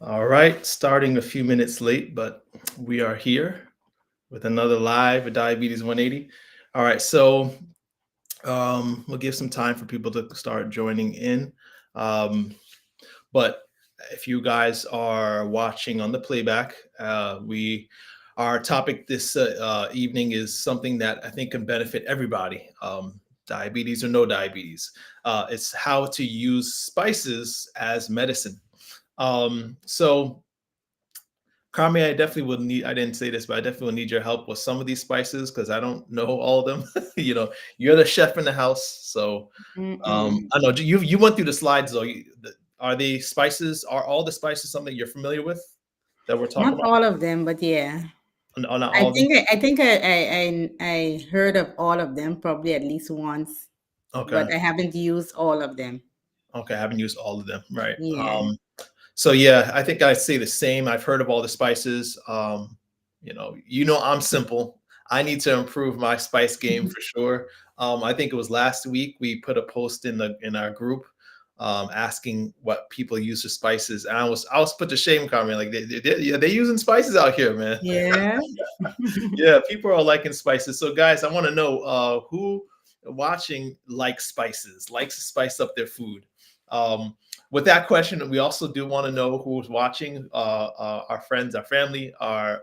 All right, starting a few minutes late, but we are here with another live with Diabetes 180. All right, so we'll give some time for people to start joining in. Um, but if you guys are watching on the playback, we our topic this evening is something that I think can benefit everybody, diabetes or no diabetes. It's how to use spices as medicine. So Carmi, I definitely would need, I didn't say this, but I definitely would need your help with some of these spices because I don't know all of them. You're the chef in the house. So Mm-mm. I know you went through the slides though. Are the spices, are all the spices something you're familiar with that we're talking Not about? all of them, but yeah. Not I all of them? think I heard of all of them probably at least once, Okay. but I haven't used all of them. Okay. I haven't used all of them. Right. Yeah. So yeah, I think I say the same. I've heard of all the spices. I'm simple. I need to improve my spice game for sure. I think it was last week we put a post in our group asking what people use for spices, and I was put to shame, Carmen. Like yeah, they using spices out here, man. Yeah. Yeah, people are liking spices. So guys, I want to know who watching likes spices, likes to spice up their food. Um, with that question, we also do want to know who's watching. Our friends, our family, our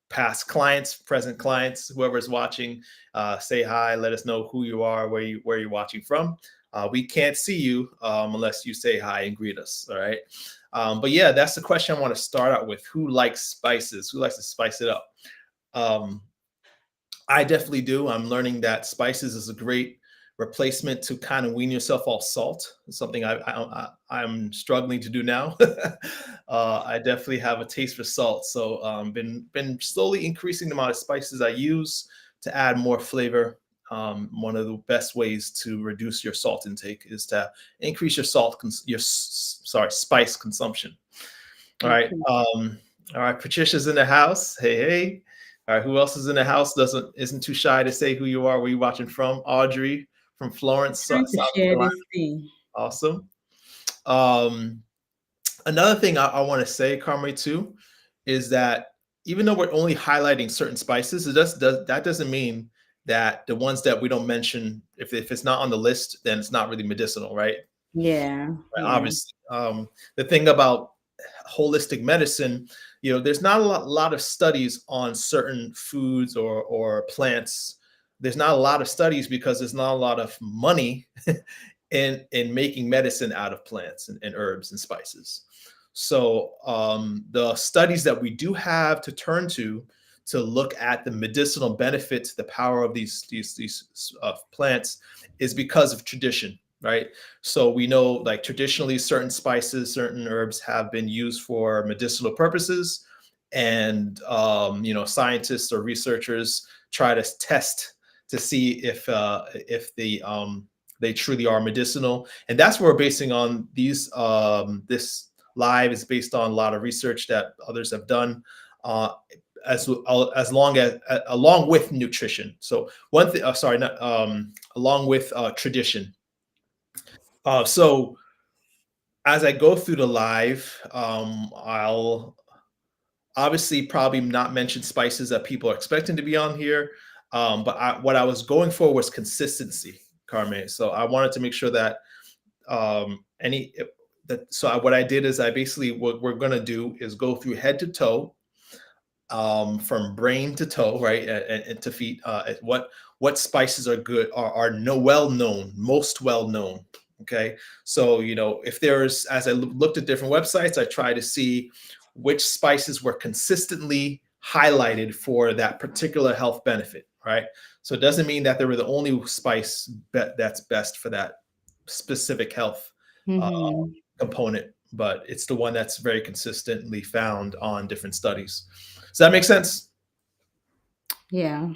past clients, present clients, whoever's watching. Say hi. Let us know who you are, where you're watching from. We can't see you unless you say hi and greet us. All right. But yeah, that's the question I want to start out with. Who likes spices? Who likes to spice it up? Um, I definitely do. I'm learning that spices is a great replacement to kind of wean yourself off salt. It's something I'm struggling to do now. I definitely have a taste for salt, so been slowly increasing the amount of spices I use to add more flavor. One of the best ways to reduce your salt intake is to increase your spice consumption. All right. Okay. All right. Patricia's in the house. Hey, hey. All right. Who else is in the house? Isn't too shy to say who you are, where you watching from? Audrey from Florence, Trying to South share Carolina. this thing. Awesome. Um, Another thing I want to say, Carmen, too, is that even though we're only highlighting certain spices, that doesn't mean that the ones that we don't mention, if it's not on the list, then it's not really medicinal, right? Yeah. Right, Yeah. obviously. The thing about holistic medicine, there's not a lot of studies on certain foods or plants. There's not a lot of studies because there's not a lot of money in making medicine out of plants and herbs and spices. So the studies that we do have to turn to look at the medicinal benefits, the power of these plants, is because of tradition, right? So we know, like traditionally, certain spices, certain herbs have been used for medicinal purposes, and scientists or researchers try to test to see if they truly are medicinal, and that's what we're basing on these. This live is based on a lot of research that others have done. Uh, along with nutrition. So one thing, sorry, not along with tradition. So as I go through the live, I'll obviously probably not mention spices that people are expecting to be on here. But what I was going for was consistency, Carme. So I wanted to make sure that any that so what I did is I basically, what we're gonna do is go through head to toe, from brain to toe, right, and to feet. What spices are good, are no well known, most well known. Okay, so if there's, as I looked at different websites, I try to see which spices were consistently highlighted for that particular health benefit, right? So it doesn't mean that they were the only spice that's best for that specific health uh, Mm-hmm. component, but it's the one that's very consistently found on different studies. Does that make sense? Yeah.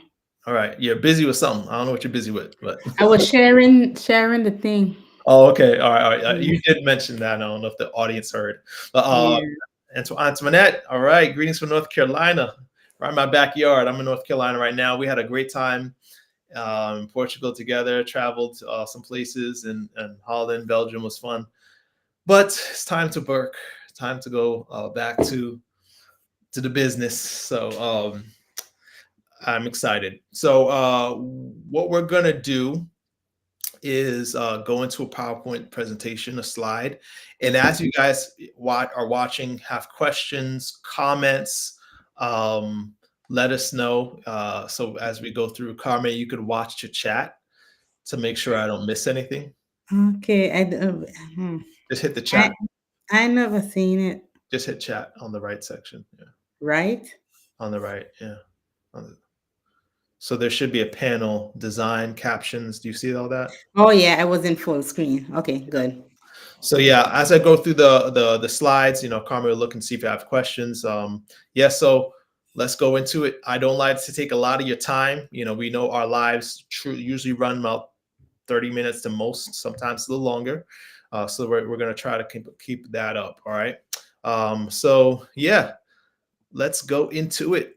All right. You're busy with something. I don't know what you're busy with, but I was sharing the thing. oh, okay. All right. All right. Yeah. You did mention that. I don't know if the audience heard. But Yeah. Antoinette, all right. Greetings from North Carolina, right in my backyard. I'm in North Carolina right now. We had a great time in Portugal together. Traveled some places, and Holland, Belgium was fun. But it's time to work. time to go back to the business. So I'm excited. So what we're gonna do is go into a PowerPoint presentation, a slide. And as you guys are watching, have questions, comments, let us know. So as we go through, Carmen, you could watch the chat to make sure I don't miss anything. Okay, Just hit the I chat. I never seen it. Just hit chat on the right section. Yeah, Right? on the right. Yeah. So there should be a panel, design, captions. Do you see all that? Oh yeah, I was in full screen. Okay, good. So yeah, as I go through the slides, Carmen will look and see if you have questions. Yeah, so let's go into it. I don't like to take a lot of your time. We know our lives usually run about 30 minutes to most, sometimes a little longer. So we're gonna try to keep that up. All right. So yeah, let's go into it.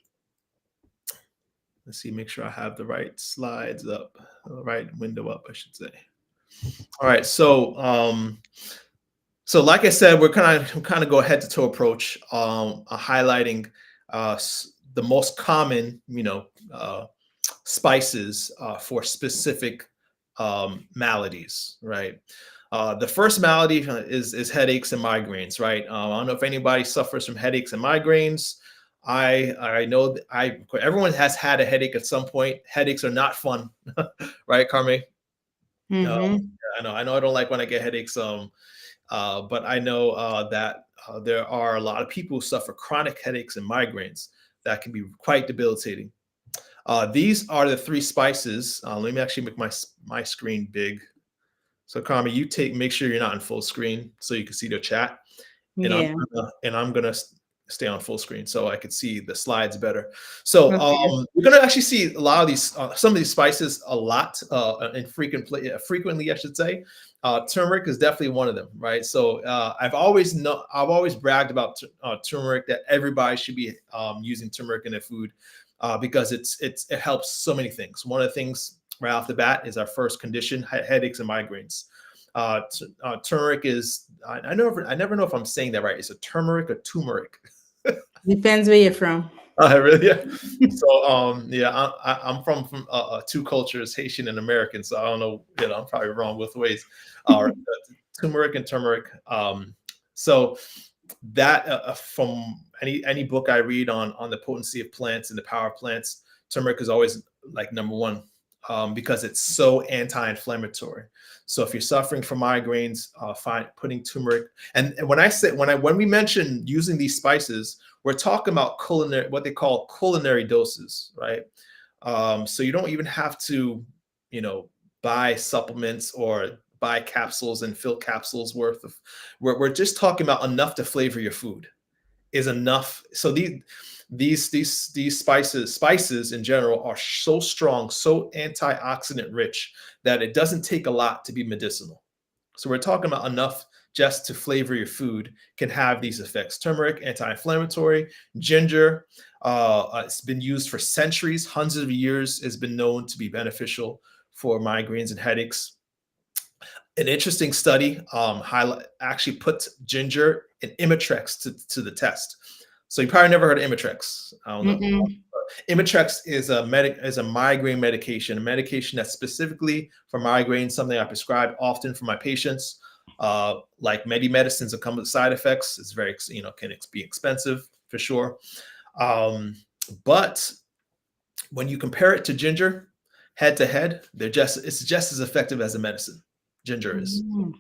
Let's see, make sure I have the right slides up, the right window up, I should say. All right, so like I said, we're kind of go head to toe approach, highlighting the most common, spices for specific maladies, right? The first malady is headaches and migraines, right? I don't know if anybody suffers from headaches and migraines. I know everyone has had a headache at some point. Headaches are not fun, right, Carmen? Mm-hmm. I know I don't like when I get headaches. But I know that there are a lot of people who suffer chronic headaches and migraines that can be quite debilitating. These are the three spices. Let me actually make my screen big. So Carmen, make sure you're not in full screen so you can see the chat. And Yeah. I'm gonna stay on full screen so I could see the slides better. So Okay. we're gonna actually see a lot of these, some of these spices a lot, and frequently, I should say. Turmeric is definitely one of them, right? So I've always bragged about turmeric, that everybody should be using turmeric in their food because it helps so many things. One of the things right off the bat is our first condition, headaches and migraines. Turmeric is, I never know if I'm saying that right. Is it turmeric or turmeric? Depends where you're from. Really? Yeah. So yeah, I'm from two cultures, Haitian and American. So I don't know, I'm probably wrong both ways. Turmeric and turmeric. So that from any book I read on the potency of plants and the power of plants, turmeric is always like number one, because it's so anti-inflammatory. So if you're suffering from migraines, putting turmeric. And when we mention using these spices, we're talking about what they call culinary doses, right? So you don't even have to, buy supplements or buy capsules and fill capsules worth of. We're just talking about enough to flavor your food is enough. So these spices in general are so strong, so antioxidant rich that it doesn't take a lot to be medicinal. So we're talking about enough just to flavor your food can have these effects. Turmeric, anti-inflammatory. Ginger, it's been used for centuries, hundreds of years, has been known to be beneficial for migraines and headaches. An interesting study actually put ginger and Imitrex to the test. So you probably never heard of Imitrex. I don't know. Mm-mm. Imitrex is a migraine medication, a medication that's specifically for migraine, something I prescribe often for my patients. Like many medicines that come with side effects, it's very, can be expensive for sure. But when you compare it to ginger, head to head, it's just as effective as a medicine. Ginger is. Mm.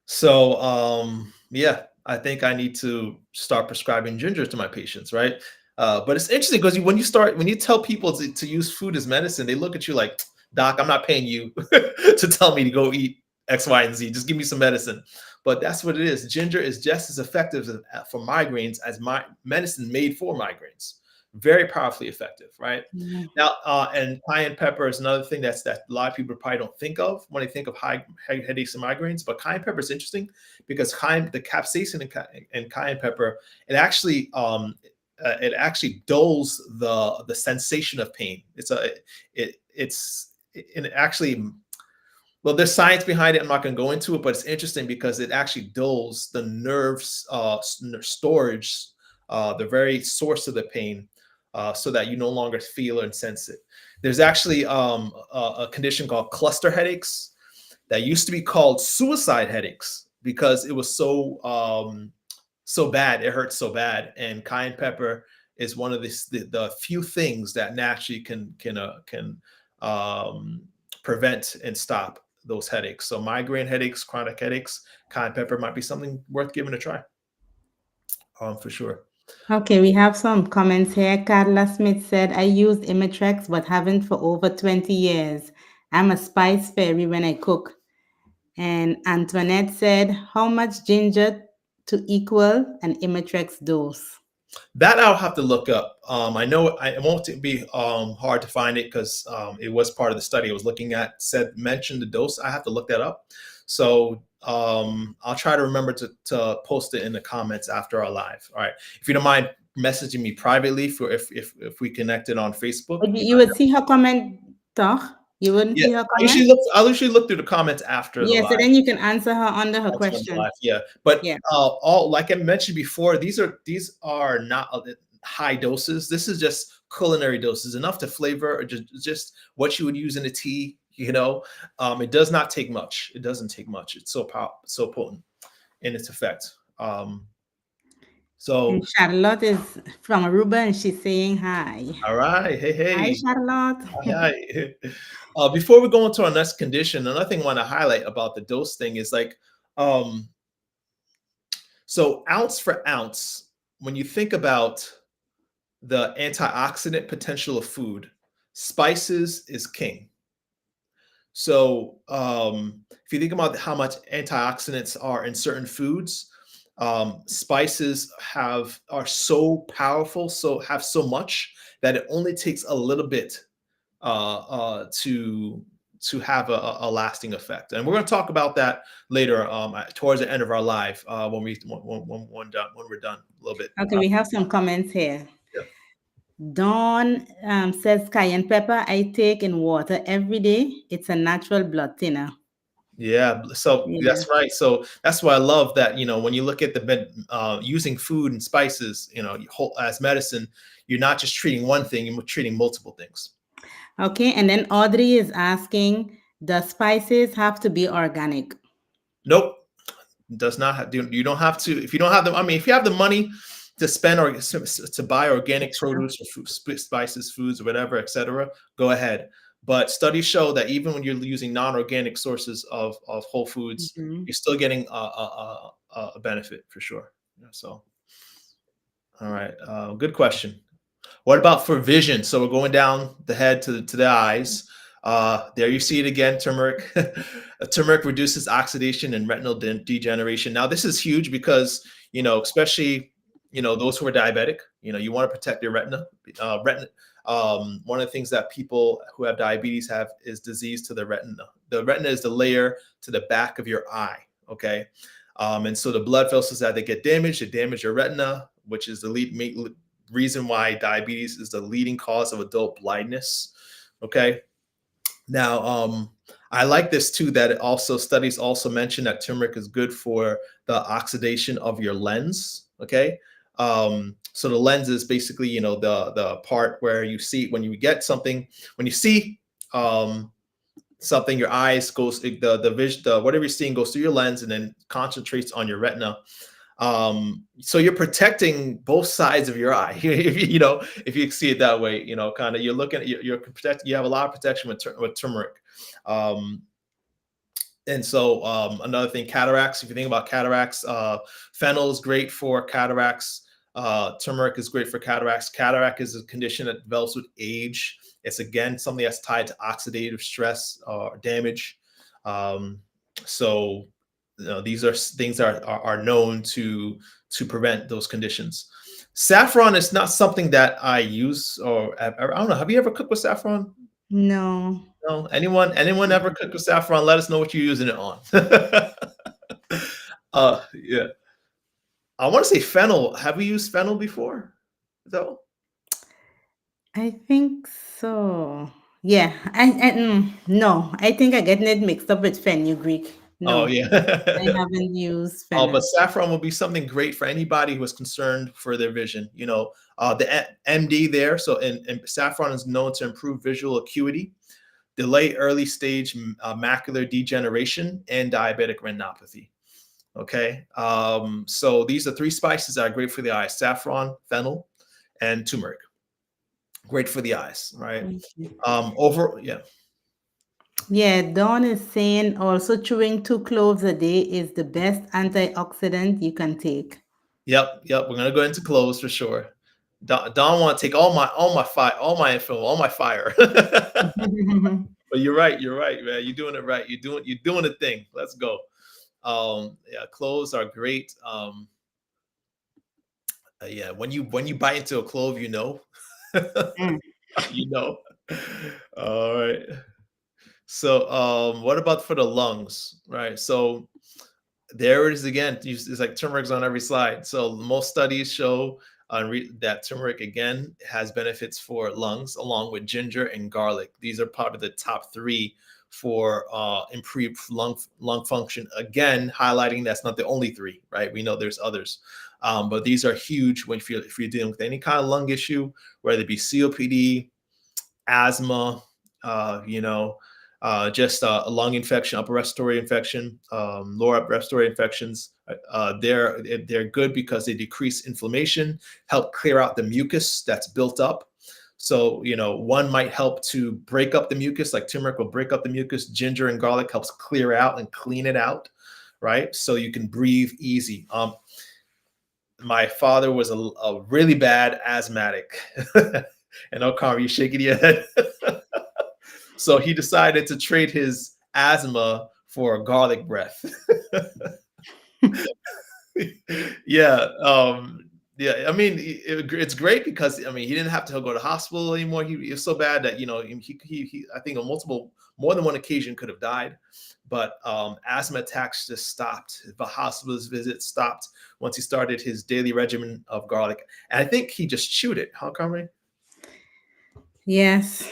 So yeah, I think I need to start prescribing ginger to my patients, right? But it's interesting because when you tell people to use food as medicine, they look at you like, Doc, I'm not paying you to tell me to go eat X, Y, and Z. Just give me some medicine. But that's what it is. Ginger is just as effective for migraines as my medicine made for migraines. Very powerfully effective, right? Mm. Now, and cayenne pepper is another thing that a lot of people probably don't think of when they think of headaches and migraines. But cayenne pepper is interesting because the capsaicin in cayenne pepper, it actually dulls the sensation of pain. It actually, Well, there's science behind it. I'm not going to go into it, but it's interesting because it actually dulls the nerves storage, the very source of the pain, so that you no longer feel and sense it. There's actually a condition called cluster headaches that used to be called suicide headaches because it was so bad. It hurts so bad, and cayenne pepper is one of the few things that naturally can prevent and stop those headaches. So migraine headaches, chronic headaches, cayenne pepper might be something worth giving a try, for sure. Okay, we have some comments here. Carla Smith said, I used Imitrex but haven't for over 20 years. I'm a spice fairy when I cook. And Antoinette said, how much ginger to equal an Imitrex dose? That I'll have to look up. I know it won't be hard to find it because it was part of the study I was looking at. Mentioned the dose. I have to look that up. So I'll try to remember to post it in the comments after our live. All right. If you don't mind messaging me privately for if we connected on Facebook. You would see her comment, toch? You wouldn't Yeah, see her comment? I'll usually look through the comments after the Yeah, so live. then you can answer her under her That's on the question. live, yeah. But Yeah. all like I mentioned before, these are not high doses. This is just culinary doses, enough to flavor, or just what you would use in a tea. It does not take much. It doesn't take much. It's so potent in its effect. So And Charlotte is from Aruba and she's saying hi. all right, hey Hi, hey, Charlotte. hi. Before we go into our next condition, another thing I want to highlight about the dose thing is like, so ounce for ounce, when you think about the antioxidant potential of food, spices is king. So if you think about how much antioxidants are in certain foods, spices are so powerful, so have so much that it only takes a little bit to have a lasting effect. And we're going to talk about that later towards the end of our live when we're done a little bit. Okay, we have some comments here. Yeah. Dawn says cayenne pepper I take in water every day. It's a natural blood thinner. Yeah, so Yeah. that's right. So that's why I love that, when you look at using food and spices, as medicine, you're not just treating one thing, you're treating multiple things. Okay, and then Audrey is asking, does spices have to be organic? Nope, does not have, you don't have to. If you don't have the, I mean, if you have the money to spend or to buy organic produce or spices, foods, or whatever, etc., go ahead. But studies show that even when you're using non-organic sources of whole foods, Mhm. you're still getting a benefit for sure. So, all right, good question. What about for vision? So we're going down the head to the eyes. There you see it again, turmeric. Turmeric reduces oxidation and retinal degeneration. Now this is huge because, especially, those who are diabetic, you want to protect your retina. One of the things that people who have diabetes have is disease to the retina. The retina is the layer to the back of your eye. Okay. And so the blood vessels that they get damaged, they damage your retina, which is the reason why diabetes is the leading cause of adult blindness. Okay. Now, I like this too, that studies also mention that turmeric is good for the oxidation of your lens. Okay. So the lens is basically, the part where you see when you get something, when you see something, your eyes goes, the vision, whatever you're seeing goes through your lens and then concentrates on your retina. So you're protecting both sides of your eye. If you see it that way, kind of, you're looking at, you're protecting, you have a lot of protection with turmeric. And so another thing, cataracts, if you think about cataracts, fennel is great for cataracts. Turmeric is great for cataracts. Cataract is a condition that develops with age. It's again something that's tied to oxidative stress or damage. So these are things that are known to prevent those conditions. Saffron is not something that I use, or I don't know. Have you ever cooked with saffron? No. No. Anyone ever cooked with saffron? Let us know what you're using it on. Yeah. I want to say fennel. Have we used fennel before? Though. I think so. Yeah, no, I think I'm getting it mixed up with fenugreek. Oh No, I yeah. haven't used Oh, but fennel. saffron will be something great for anybody who is concerned for their vision. MD there. So, and saffron is known to improve visual acuity, delay early stage macular degeneration, and diabetic retinopathy. Okay. So these are three spices that are great for the eyes: saffron, fennel, and turmeric. Great for the eyes, right? Okay. Yeah. Yeah, Dawn is saying also chewing 2 cloves a day is the best antioxidant you can take. Yep. We're gonna go into clothes for sure. Don want to take all my info, all my fire. But you're right, man. You're doing it right. You're doing the thing. Let's go. Yeah, cloves are great. Yeah, when you bite into a clove, you know. Mm, You know. All right. So, what about for the lungs, right? So there it is again. It's like turmeric's on every slide. So most studies show that turmeric again has benefits for lungs, along with ginger and garlic. These are part of the top three for improved lung function. Again, highlighting that's not the only three, right? We know there's others, but these are huge when if you're dealing with any kind of lung issue, whether it be COPD, asthma, uh, you know, just a lung infection, upper respiratory infection, lower respiratory infections. They're good because they decrease inflammation, help clear out the mucus that's built up. So one might help to break up the mucus, like turmeric will break up the mucus. Ginger and garlic helps clear out and clean it out, right? So you can breathe easy. My father was a really bad asthmatic. And O'Connor, you shaking your head. So he decided to trade his asthma for a garlic breath. Yeah, yeah. I mean, it's great because I mean he didn't have to go to hospital anymore. He was so bad that he I think on more than one occasion could have died, but asthma attacks just stopped. The hospital visits stopped once he started his daily regimen of garlic, and I think he just chewed it. How come? yes.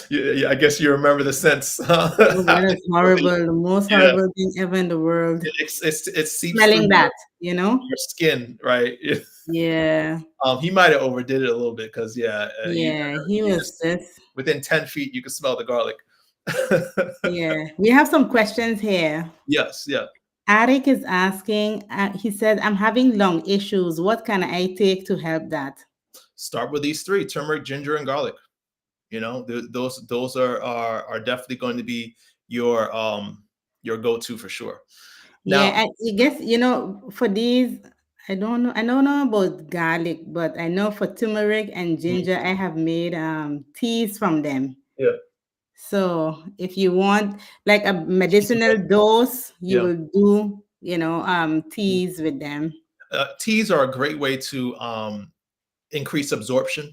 Yeah, I guess you remember the sense. Oh, that is horrible. The most Yeah, horrible thing ever in the world. it seeps through Smelling that, you know? your skin, right? Yeah. He might have overdid it a little bit because yeah, Yeah. He you was just just, within 10 feet you can smell the garlic. yeah. We have some questions here. Yes, yeah. Arik is asking, he said, I'm having lung issues. What can I take to help that? Start with these three: turmeric, ginger, and garlic. Those are definitely going to be your go-to for sure. Yeah, Now, I guess, for these, I don't know about garlic, but I know for turmeric and mm, ginger, I have made teas from them. yeah, So if you want like a teas and medicinal dose, you yeah. will do, teas with them. Teas are a great way to increase absorption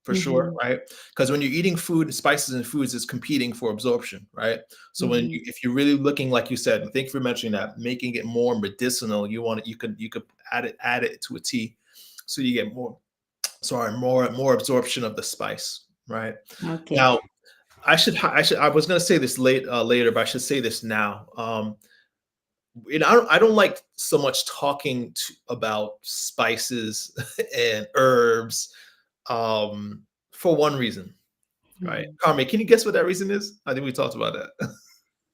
for sure, Mm-hmm. right? Because when you're eating food, spices and foods is competing for absorption, right? So Mm-hmm. if you're really looking, like you said, and thank you for mentioning that, making it more medicinal, you could add it to a tea, so you get more absorption of the spice, right? Okay. Now, I was gonna say this later, but I should say this now. I don't like so much talking about spices and herbs for one reason, right? Mhm. Carmen, can you guess what that reason is? I think we talked about that.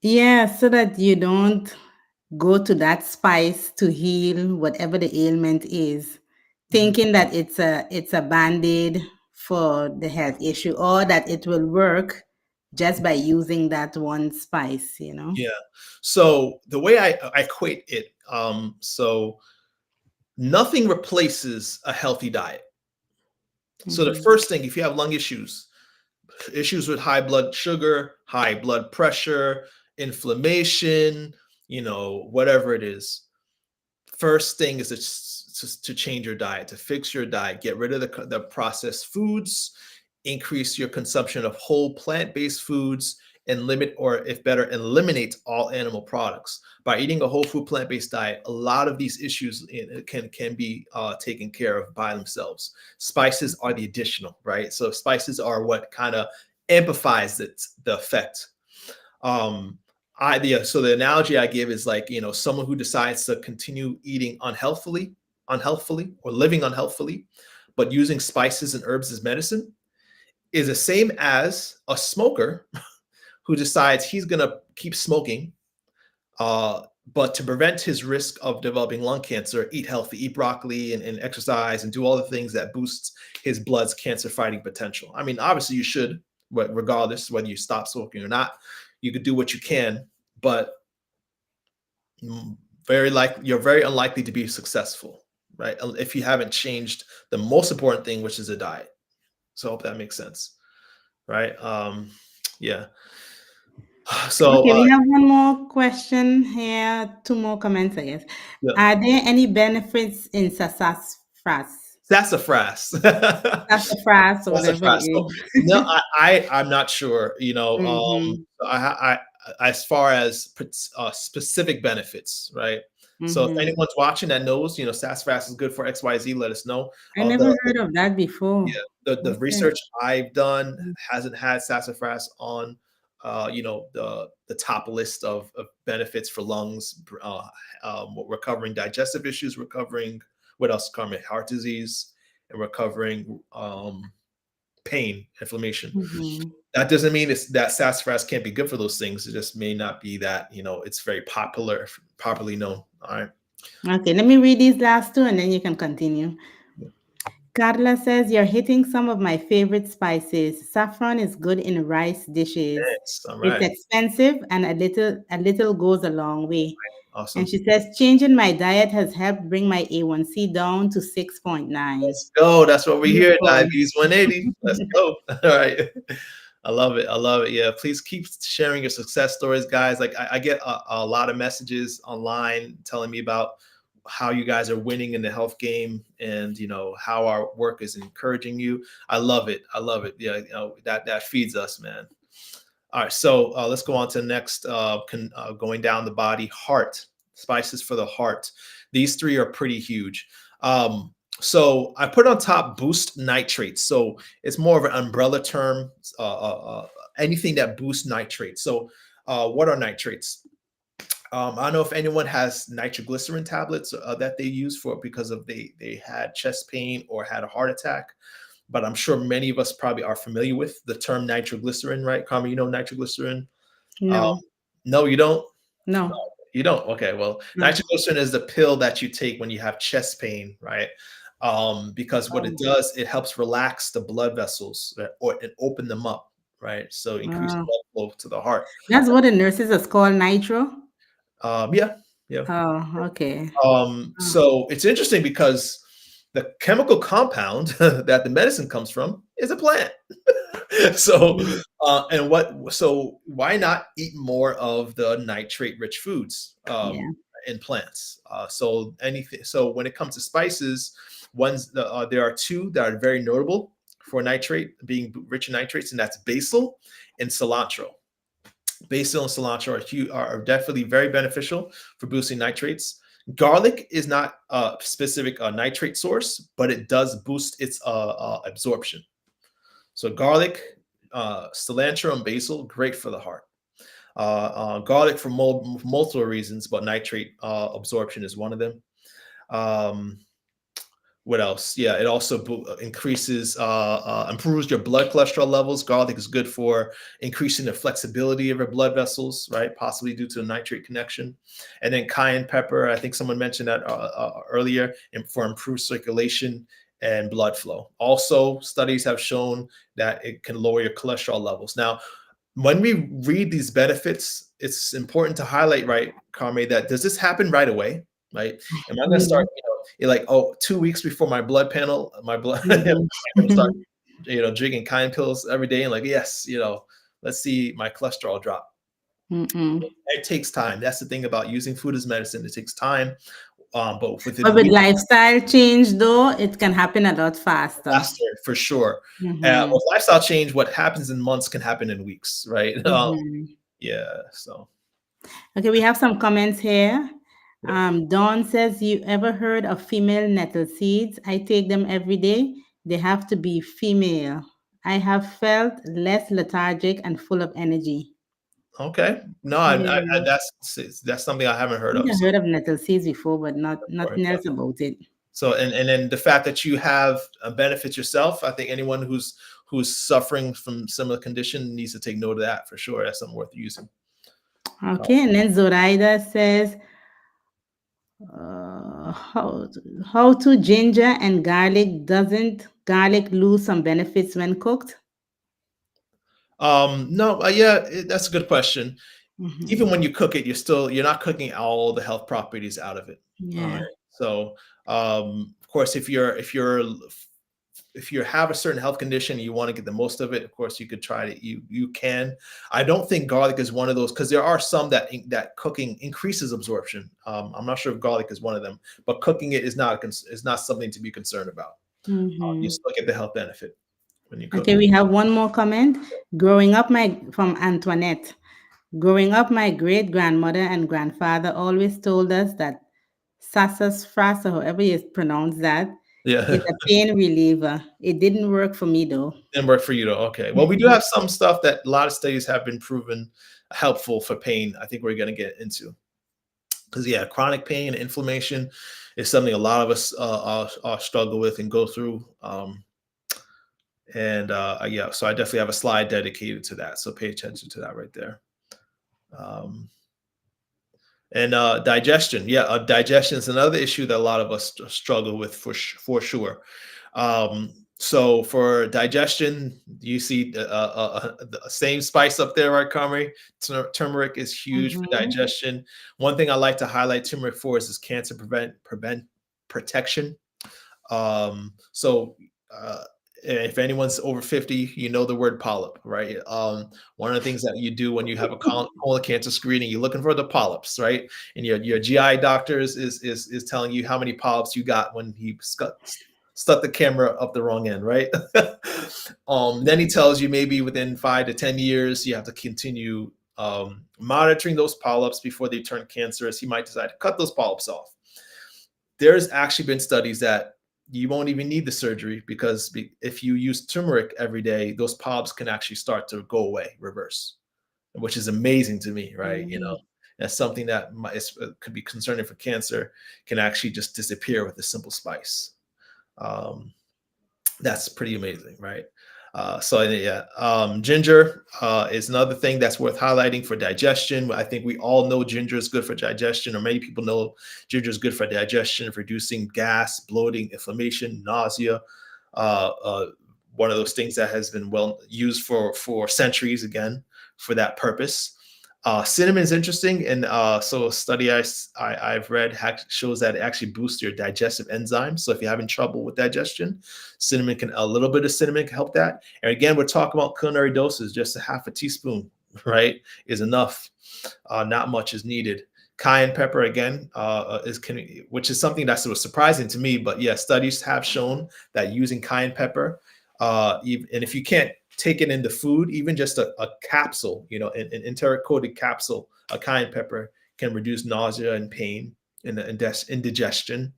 Yeah, so that you don't go to that spice to heal whatever the ailment is, Mhm. thinking that it's a band-aid for the health issue or that it will work just by using that one spice, you know? Yeah. So the way I equate it, so nothing replaces a healthy diet. So the Mm-hmm. first thing, if you have lung issues with high blood sugar, high blood pressure, inflammation, whatever it is, first thing is to change your diet, to fix your diet, get rid of the processed foods, increase your consumption of whole plant-based foods, and limit, or if better, eliminate all animal products. By eating a whole food plant-based diet, a lot of these issues can be taken care of by themselves. Spices are the additional, right? So spices are what kind of amplifies the effect. So the analogy I give is like, someone who decides to continue eating unhealthily, or living unhealthily, but using spices and herbs as medicine, is the same as a smoker who decides he's going to keep smoking, but to prevent his risk of developing lung cancer, eat healthy, eat broccoli, and exercise, and do all the things that boosts his blood's cancer fighting potential. I mean, obviously you should, but regardless whether you stop smoking or not, you could do what you can, but you're very unlikely to be successful, right? If you haven't changed the most important thing, which is a diet. So I hope that makes sense, right? Yeah. So Okay, we have one more question here, 2 more comments, I guess. yeah. Are there any benefits in sassafras? Sassafras. Sassafras or whatever it Sassafras. So, is. no, I'm not sure. Mhm, As far as specific benefits, right? So if mhm. anyone's watching that knows, sassafras is good for XYZ, let us know. I The never heard of that before. Yeah, the Okay. research I've done Mm, hasn't had sassafras on, the top list of benefits for lungs, recovering digestive issues, recovering what else, Carmen? Heart disease, and recovering pain, inflammation. mhm. That doesn't mean that sassafras can't be good for those things. It just may not be that it's very popularly known. All right. Okay, let me read these last 2 and then you can continue. Carla says, "You're hitting some of my favorite spices. Saffron is good in rice dishes. Thanks. All It's right. expensive and a little goes a long way." And Awesome. she says, "Changing my diet has helped bring my A1C down to 6.9." Let's go. That's what we hear. Beautiful. Diabetes 180. Let's go. All right. I love it. I love it. Yeah. Please keep sharing your success stories, guys. Like I get a lot of messages online telling me about how you guys are winning in the health game, and how our work is encouraging you. I love it. I love it. Yeah. That feeds us, man. All right. So let's go on to the next, going down the body. Heart. Spices for the heart. These 3 are pretty huge. So I put on top boost nitrates. So it's more of an umbrella term. Anything that boosts nitrates. So what are nitrates? I don't know if anyone has nitroglycerin tablets that they use because of they had chest pain or had a heart attack, but I'm sure many of us probably are familiar with the term nitroglycerin, right? Carmen, nitroglycerin? Um, No, no, you don't? No, no, you don't? Okay, well, no. nitroglycerin is the pill that you take when you have chest pain, right? Because what it Oh, does, it helps relax the blood vessels, and open them up, right? So increase wow. blood flow to the heart. That's what the nurses is called nitro? Yeah, yeah. Oh, okay. Oh, So it's interesting because the chemical compound that the medicine comes from is a plant. So, mhm. so why not eat more of the nitrate rich foods Yeah. in plants? So when it comes to spices, there are 2 that are very notable for nitrate being rich in nitrates, and that's basil and cilantro. Basil and cilantro are definitely very beneficial for boosting nitrates. Garlic is not a specific nitrate source, but it does boost its absorption. So garlic, cilantro, and basil, great for the heart. Garlic for multiple reasons, but nitrate absorption is one of them. Um, what else? Yeah, it also improves your blood cholesterol levels. Garlic is good for increasing the flexibility of your blood vessels, right? Possibly due to a nitrate connection. And then cayenne pepper, I think someone mentioned that earlier, and for improved circulation and blood flow. Also, studies have shown that it can lower your cholesterol levels. Now, when we read these benefits, it's important to highlight, right, Carme, that does this happen right away, right? Am I going to start, No. you're like, oh, 2 weeks before my blood panel, my blood, I'm Mm-mm. going to start, drinking cayenne pills every day, and like, yes, let's see my cholesterol drop. Mm-mm. It takes time. That's the thing about using food as medicine. It takes time. but within But with weeks, lifestyle change, though, it can happen a lot faster. faster for sure. Mm-hmm. With lifestyle change, what happens in months can happen in weeks, right? Mm-hmm. Yeah. So Okay, we have some comments here. yeah. Dawn says, "You ever heard of female nettle seeds? I take them every day. They have to be female. I have felt less lethargic and full of energy." Okay. No, Yeah. that's something I haven't I heard think of. I So, heard of nettle seeds before, but not nothing yeah. else about it. So and then the fact that you have benefits yourself, I think anyone who's suffering from similar condition needs to take note of that for sure. That's something worth using. Okay, and then Zoraida says, how to ginger and garlic, doesn't garlic lose some benefits when cooked? No, yeah, that's a good question. Hmm. Even when you cook it, you're not cooking all the health properties out of it. All right. Yeah. So, of course, if you have a certain health condition and you want to get the most of it, of course, you could try to you can. I don't think garlic is one of those because there are some that cooking increases absorption. I'm not sure if garlic is one of them, but cooking it is not something to be concerned about. You Hmm. still get the health benefit when you cook. Okay, we have one more comment. From Antoinette. Growing up, my great grandmother and grandfather always told us that sassafras, or however you pronounce that, is Yeah. a pain reliever. It didn't work for me though. Didn't work for you though. Okay. Well, we do have some stuff that a lot of studies have been proven helpful for pain. I think we're going to get into because yeah, chronic pain and inflammation is something a lot of us struggle with and go through. Yeah, so I definitely have a slide dedicated to that. So pay attention to that right there. Um, and digestion, yeah, digestion is another issue that a lot of us struggle with for sure. So for digestion, you see the same spice up there, right, Kamri? Turmeric is huge for Hmm. digestion. One thing I like to highlight turmeric for is cancer prevent protection. So if anyone's over 50, you know the word polyp, right? One of the things that you do when you have a colon cancer screening, you're looking for the polyps, right? And your GI doctor is telling you how many polyps you got when he stuck the camera up the wrong end, right? Then he tells you maybe within 5 to 10 years you have to continue monitoring those polyps before they turn cancerous. He might decide to cut those polyps off. There's actually been studies that you won't even need the surgery because if you use turmeric every day, those polyps can actually start to go away, reverse, which is amazing to me, right? You know, that's something that could be concerning for cancer can actually just disappear with a simple spice. That's pretty amazing, right? Ginger is another thing that's worth highlighting for digestion. I think we all know ginger is good for digestion, or many people know ginger is good for digestion, reducing gas, bloating, inflammation, nausea. One of those things that has been well used for centuries, again, for that purpose. Cinnamon is interesting, and so a study I've read shows that it actually boosts your digestive enzymes. So if you're having trouble with digestion, a little bit of cinnamon can help that. And again, we're talking about culinary doses. Just a half a teaspoon, right, is enough. Not much is needed. Cayenne pepper again which is something that's surprising to me, but yeah, studies have shown that using cayenne pepper, and if you can't take it in the food, even just a capsule, an enteric coated capsule, a cayenne pepper can reduce nausea and pain and indigestion.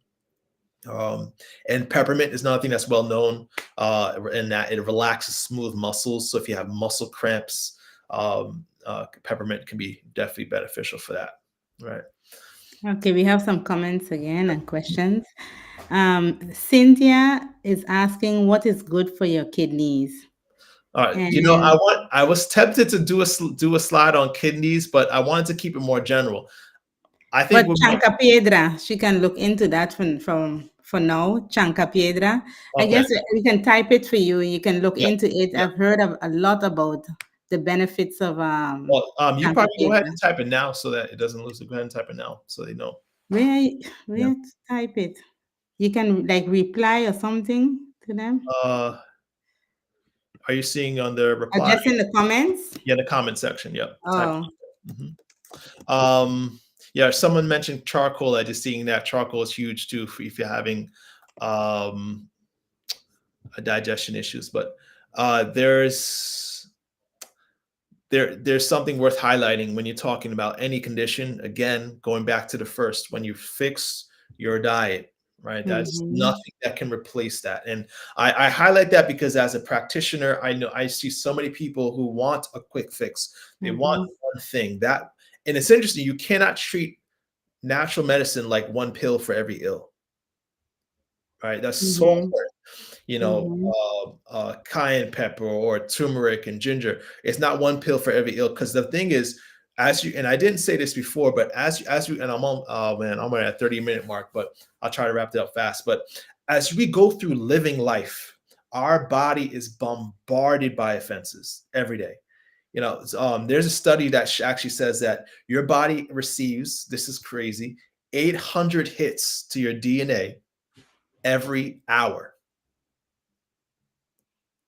And peppermint is another thing that's well known in that it relaxes smooth muscles. So if you have muscle cramps, peppermint can be definitely beneficial for that. Right. Okay, we have some comments again and questions. Cynthia is asking, what is good for your kidneys? All right. And I was tempted to do a slide on kidneys, but I wanted to keep it more general. I think but with my Chancapiedra, she can look into that from for now. Chancapiedra. I okay. guess we can type it for you. You can look Yeah. into it. Yeah. I've heard of a lot about the benefits of Well, you probably go ahead Chancapiedra. and type it now so that it doesn't lose it. Go ahead and type it now so they know. Where Yeah. where to type it? You can like reply or something to them. Uh, are you seeing on the Or reply? just in the comments. Yeah, the comment section. Yep. Type. Oh, Mhm. Um, Yeah, someone mentioned charcoal. I just seeing that charcoal is huge too if you're having um, digestion issues. But there's there's something worth highlighting when you're talking about any condition. Again, going back to the first, when you fix your diet, right? That's Mm-hmm. nothing that can replace that. And I highlight that because as a practitioner, I know I see so many people who want a quick fix. They want Mm-hmm. one thing that, and it's interesting. You cannot treat natural medicine like one pill for every ill, right? That's so Mm-hmm. important. You know, Mm-hmm. cayenne pepper or turmeric and ginger. It's not one pill for every ill. Because the thing is, as you, and I didn't say this before, but as you, and I'm on, oh man, I'm at a 30-minute mark, but I'll try to wrap it up fast. But as we go through living life, our body is bombarded by offenses every day. You know, there's a study that actually says that your body receives, this is crazy, 800 hits to your DNA every hour.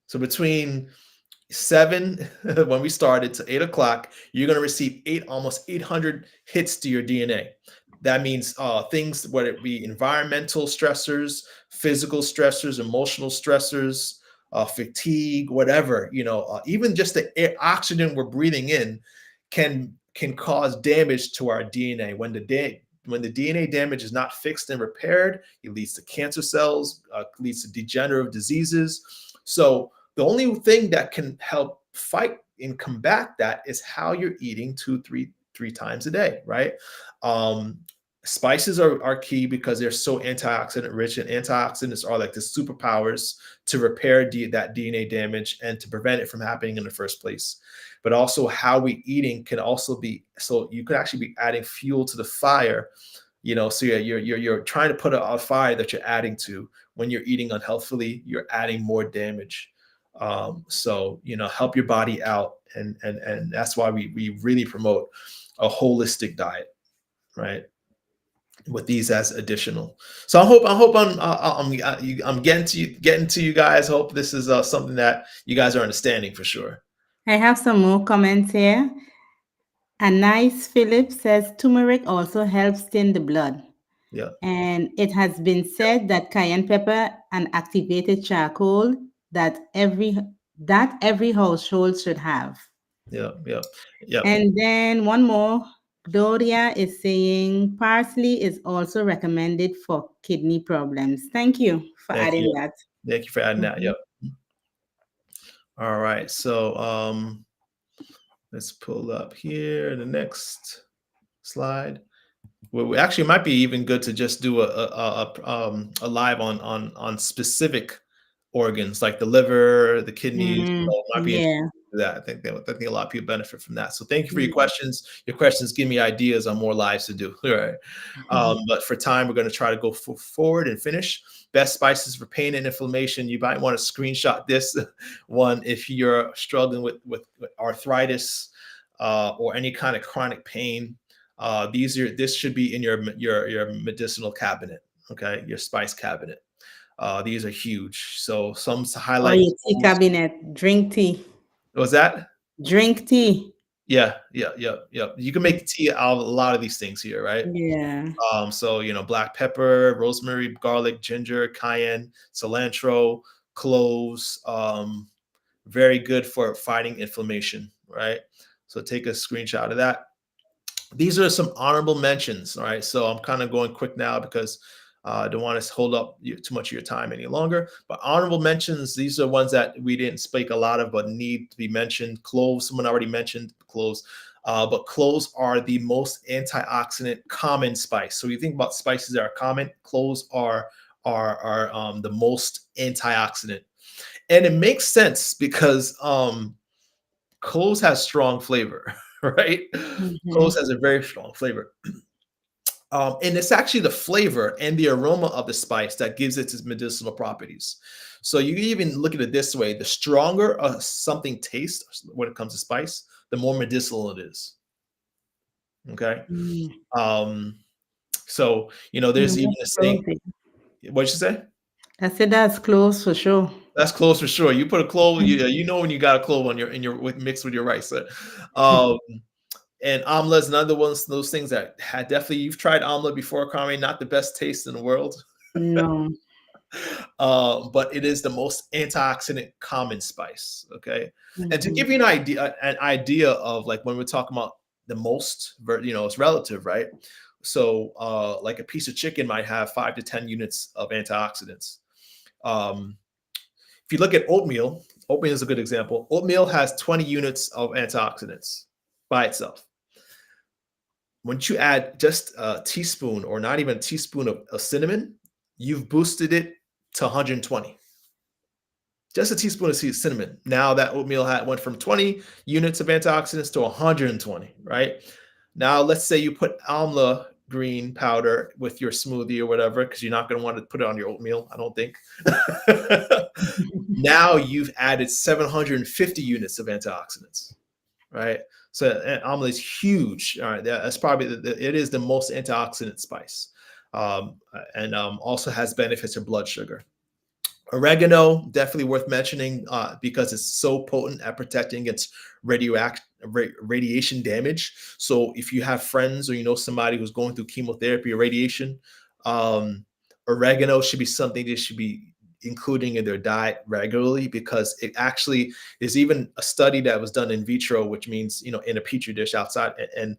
So between 7 when we started to 8 o'clock, you're going to receive almost 800 hits to your DNA. That means things, whether it be environmental stressors, physical stressors, emotional stressors, fatigue, whatever, even just the oxygen we're breathing in can cause damage to our DNA. When the DNA damage is not fixed and repaired, it leads to cancer cells, leads to degenerative diseases. So the only thing that can help fight and combat that is how you're eating three times a day, right? Um, Spices are key because they're so antioxidant rich, and antioxidants are like the superpowers to repair that DNA damage and to prevent it from happening in the first place. But also, how we eating can also be, so you could actually be adding fuel to the fire. So you're trying to put a fire that you're adding to. When you're eating unhealthily, you're adding more damage. So help your body out, and that's why we really promote a holistic diet, right? With these as additional. So I'm getting to you guys. Hope this is something that you guys are understanding for sure. I have some more comments here. Anais Philip says turmeric also helps thin the blood. Yeah, And it has been said that cayenne pepper and activated charcoal that every household should have. yeah, yeah, yeah. And then one more, Doria is saying parsley is also recommended for kidney problems. Thank you for Thank adding you. that. Thank you for adding that. Mhm. Yep. All right. So let's pull up here the next slide. Well, we actually might be even good to just do a live on specific organs like the liver, the kidneys. Might be interesting Yeah. to do that. I think a lot of people benefit from that. So thank you for your Mhm. questions. Your questions give me ideas on more lives to do. All right. But for time, we're going to try to go forward and finish. Best spices for pain and inflammation. You might want to screenshot this one if you're struggling with arthritis or any kind of chronic pain. This should be in your medicinal cabinet. Okay, your spice cabinet. These are huge. So some Or highlight your tea cloves. cabinet. Drink tea. What was that? Drink tea. Yeah, yeah, yeah, yeah. You can make tea out of a lot of these things here, right? Yeah. So black pepper, rosemary, garlic, ginger, cayenne, cilantro, cloves. Very good for fighting inflammation, right? So take a screenshot of that. These are some honorable mentions. All right. So I'm kind of going quick now because I don't want to hold up too much of your time any longer. But honorable mentions, these are ones that we didn't speak a lot of, but need to be mentioned. Cloves, someone already mentioned cloves. But cloves are the most antioxidant common spice. So you think about spices that are common, cloves are the most antioxidant. And it makes sense because cloves has strong flavor, right? Mhm. Cloves has a very strong flavor. And it's actually the flavor and the aroma of the spice that gives it its medicinal properties. So you can even look at it this way: the stronger something tastes when it comes to spice, the more medicinal it is. Okay. Mm. Um, so Mm, there's even that's a saying. close. Yeah. What'd you say? I said that's close for sure. That's close for sure. You put a clove, you know when you got a clove on your in your with mixed with your rice. Um, And amla is another one of those things that had definitely, you've tried amla before, Carmen, not the best taste in the world. No. But it is the most antioxidant common spice. Okay. And to Mm-hmm. give you an idea of like when we're talking about the most, it's relative, right? So like a piece of chicken might have 5 to 10 units of antioxidants. If you look at oatmeal is a good example. Oatmeal has 20 units of antioxidants by itself. Once you add just a teaspoon or not even a teaspoon of cinnamon, you've boosted it to 120. Just a teaspoon of cinnamon. Now that oatmeal went from 20 units of antioxidants to 120, right? Now let's say you put amla green powder with your smoothie or whatever, because you're not going to want to put it on your oatmeal, I don't think. Now you've added 750 units of antioxidants, right? So amla is huge. All right, that's probably it is the most antioxidant spice, and also has benefits for blood sugar. Oregano, definitely worth mentioning because it's so potent at protecting against radiation damage. So if you have friends or you know somebody who's going through chemotherapy or radiation, oregano should be something they should be including in their diet regularly, because it actually is even a study that was done in vitro, which means, in a petri dish outside, and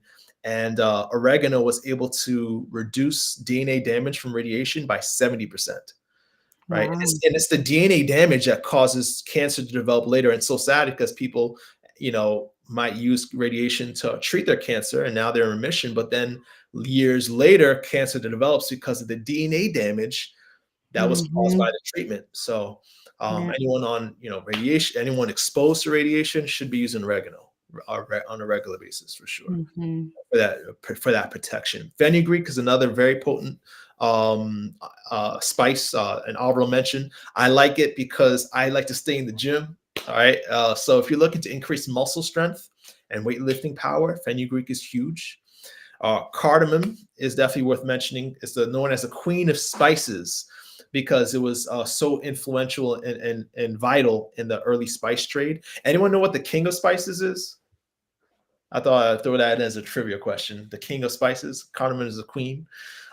oregano was able to reduce DNA damage from radiation by 70%. Right. Wow. And it's the DNA damage that causes cancer to develop later. And so sad because people, might use radiation to treat their cancer and now they're in remission. But then years later, cancer develops because of the DNA damage that was caused by the treatment. So anyone on, radiation, anyone exposed to radiation should be using oregano on a regular basis for sure. For that protection. Fenugreek is another very potent spice, and Alvaro mentioned. I like it because I like to stay in the gym. All right. So if you're looking to increase muscle strength and weightlifting power, fenugreek is huge. Cardamom is definitely worth mentioning. It's known as the queen of spices because it was so influential and vital in the early spice trade. Anyone know what the king of spices is? I thought I'd throw that in as a trivia question. The king of spices, cardamom is the queen.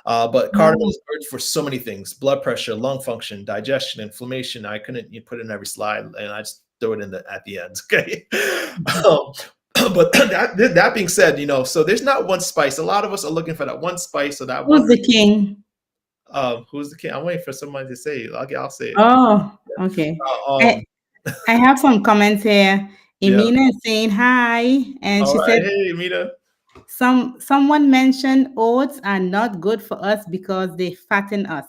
But cardamom is good for so many things: blood pressure, lung function, digestion, inflammation. I couldn't put it in every slide, and I just throw it in at the end. Okay. But that being said, so there's not one spice. A lot of us are looking for that one spice or that one. Who's the king? Who's the king? I'm waiting for somebody to say it. I'll say it. Oh, okay. I have some comments here. Emina is saying hi, and she said, "Hey, Emina." Someone mentioned oats are not good for us because they fatten us.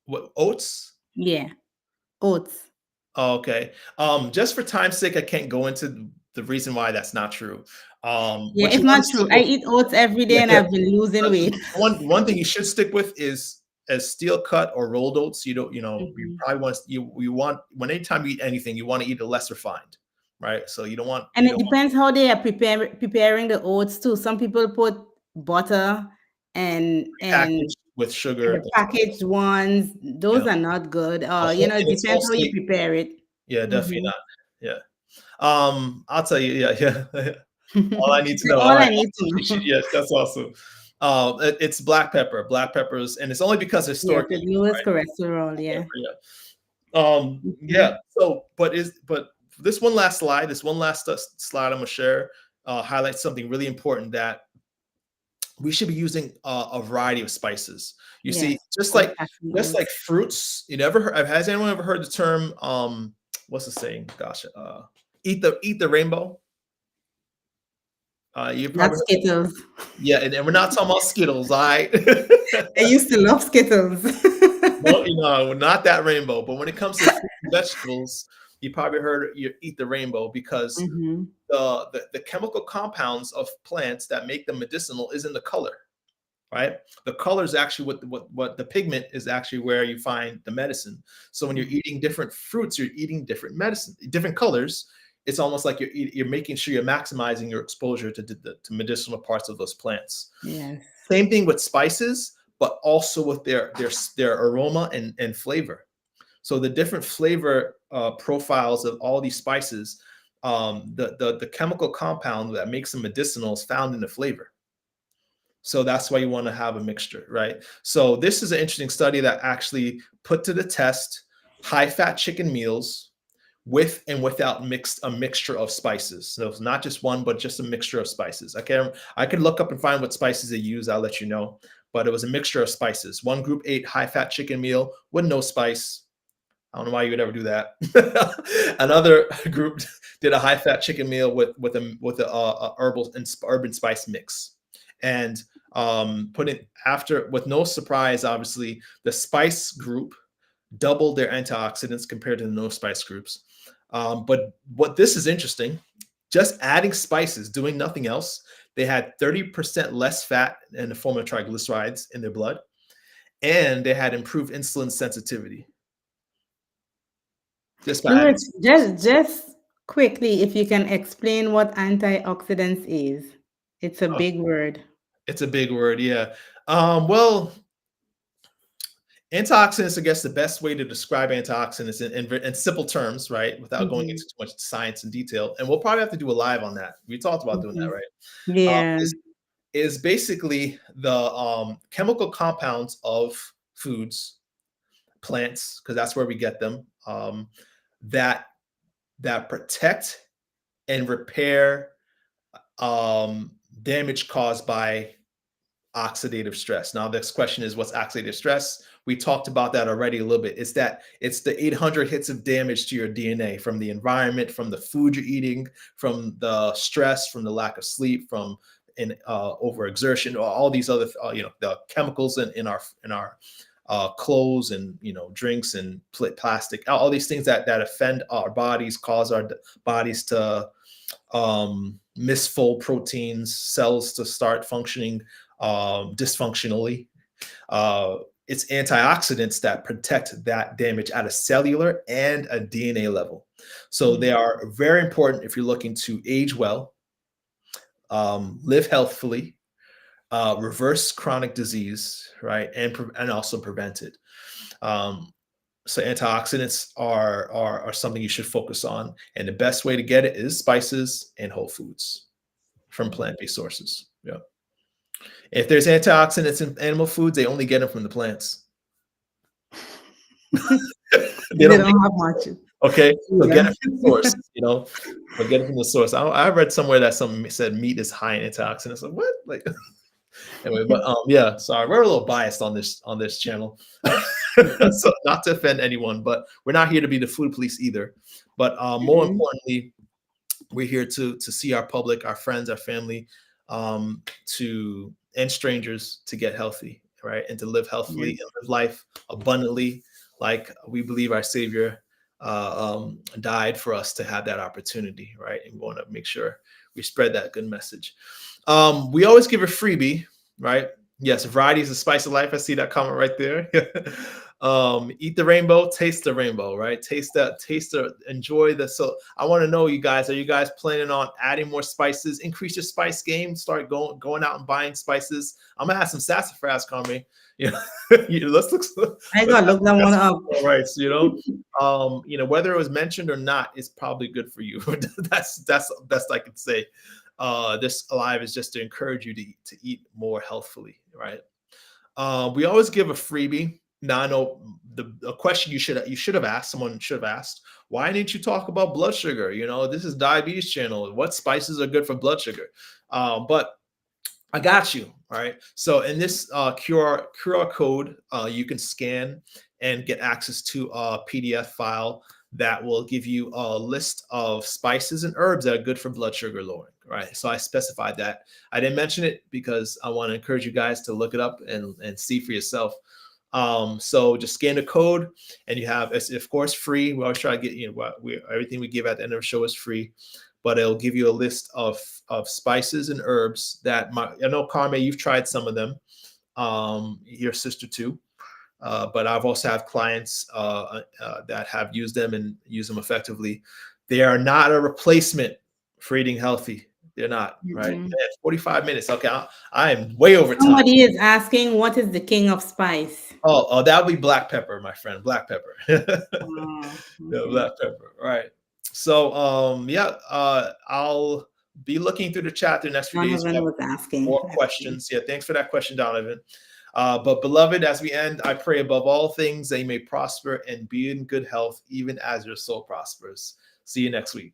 What, oats? Yeah, oats. Oh, okay. Just for time's sake, I can't go into the reason why that's not true. Yeah, What it's you want not to true. stick I with, eat oats every day and I've been losing weight. one thing you should stick with is as steel cut or rolled oats. You don't, you probably want anytime you eat anything, you want to eat it less refined, right? So you don't want. And it depends how they are preparing the oats too. Some people put butter and packaged with sugar. the packaged ones. Those are not good. It depends how you prepare it. Yeah, definitely not. Yeah. I'll tell you. Yeah. All I need to know. All I need to know. Yes, that's awesome. It's black pepper. Black peppers, and it's only because it's stored. Yes, it lowers cholesterol. Yeah. Yeah. So, but this one last slide, slide I'm gonna share highlights something really important, that we should be using a variety of spices. You see, just like fruits. Has anyone ever heard the term? What's the saying? Gosh, eat the rainbow. You probably Not Skittles. Yeah, and we're not talking about Skittles, all right? I used to love Skittles. No, not that rainbow. But when it comes to fruit and vegetables, you probably heard you eat the rainbow because the chemical compounds of plants that make them medicinal is in the color, right? The color is actually what the pigment is actually where you find the medicine. So when you're eating different fruits, you're eating different medicine, different colors. It's almost like you're making sure you're maximizing your exposure to medicinal parts of those plants. Yes. Same thing with spices, but also with their aroma and flavor. So the different flavor profiles of all these spices the chemical compound that makes them medicinal is found in the flavor. So that's why you want to have a mixture, right? So this is an interesting study that actually put to the test high fat chicken meals with and without a mixture of spices. So it's not just one, but just a mixture of spices. I can look up and find what spices they use. I'll let you know. But it was a mixture of spices. One group ate high fat chicken meal with no spice. I don't know why you would ever do that. Another group did a high fat chicken meal with a herbal and urban spice mix, and put it after with no surprise. Obviously, the spice group doubled their antioxidants compared to the no spice groups. But what this is interesting, just adding spices, doing nothing else, they had 30% less fat in the form of triglycerides in their blood, and they had improved insulin sensitivity. Just by adding Louis, spices. just quickly, if you can explain what antioxidants is. It's a Oh, big word. it's a big word, yeah. Well, antioxidants, I guess the best way to describe antioxidants in simple terms, right, without going Mhm, into too much science and detail, and we'll probably have to do a live on that. We talked about doing that, mhm. right? Yeah. Is basically the chemical compounds of foods, plants, because that's where we get them, that protect and repair damage caused by oxidative stress. Now, this question is, what's oxidative stress? We talked about that already a little bit. It's the 800 hits of damage to your DNA from the environment, from the food you're eating, from the stress, from the lack of sleep, from overexertion, all these other the chemicals in our clothes and drinks and plastic, all these things that offend our bodies, cause our bodies to misfold proteins, cells to start functioning dysfunctionally. It's antioxidants that protect that damage at a cellular and a DNA level. So they Mhm. are very important if you're looking to age well, live healthfully, reverse chronic disease, right, and also prevent it. Um, so antioxidants are something you should focus on, and the best way to get it is spices and whole foods from plant-based sources. Yeah. If there's antioxidants in animal foods, they only get them from the plants. They They don't make don't it. have much. Okay, so get Yeah. it from the source. So get it from the source. I read somewhere that something said meat is high in antioxidants. Like what? Like anyway, but yeah. Sorry, we're a little biased on this channel. So not to offend anyone, but we're not here to be the food police either. But more Mhm. importantly, we're here to see our public, our friends, our family, to and strangers to get healthy, right, and to live healthily Yes. and live life abundantly, like we believe our Savior died for us to have that opportunity, right? And we want to make sure we spread that good message. We always give a freebie, right? Yes, variety is the spice of life. I see that comment right there. Eat the rainbow, taste the rainbow, right? Enjoy the. So I want to know, you guys, are you guys planning on adding more spices, increase your spice game, start going out and buying spices? I'm gonna have some sassafras, Carmen. Yeah, I let's gotta have look that one some up. all right. So, whether it was mentioned or not, it's probably good for you. That's the best I could say. This live is just to encourage you to eat more healthfully, right? We always give a freebie. Now I know the question you should have asked. Someone should have asked, why didn't you talk about blood sugar? This is diabetes channel. What spices are good for blood sugar? But I got you. All right. So in this QR code, you can scan and get access to a PDF file that will give you a list of spices and herbs that are good for blood sugar lowering. Right. So I specified that. I didn't mention it because I want to encourage you guys to look it up and see for yourself. So just scan the code, and you have, it's of course free. We always try to get everything we give at the end of the show is free, but it'll give you a list of spices and herbs that I know, Carmen, you've tried some of them. Your sister too. But I've also have clients that have used them and use them effectively. They are not a replacement for eating healthy. They're not, right? Mhm. 45 minutes. Okay, I am way over time. Somebody is asking, what is the king of spice? Oh, that would be black pepper, my friend. Black pepper. Yeah, Oh, okay. black pepper. Right. So yeah, I'll be looking through the chat the next few days. We Donovan have was asking. more Let's see. questions. Yeah, thanks for that question, Donovan. But beloved, as we end, I pray above all things that you may prosper and be in good health, even as your soul prospers. See you next week.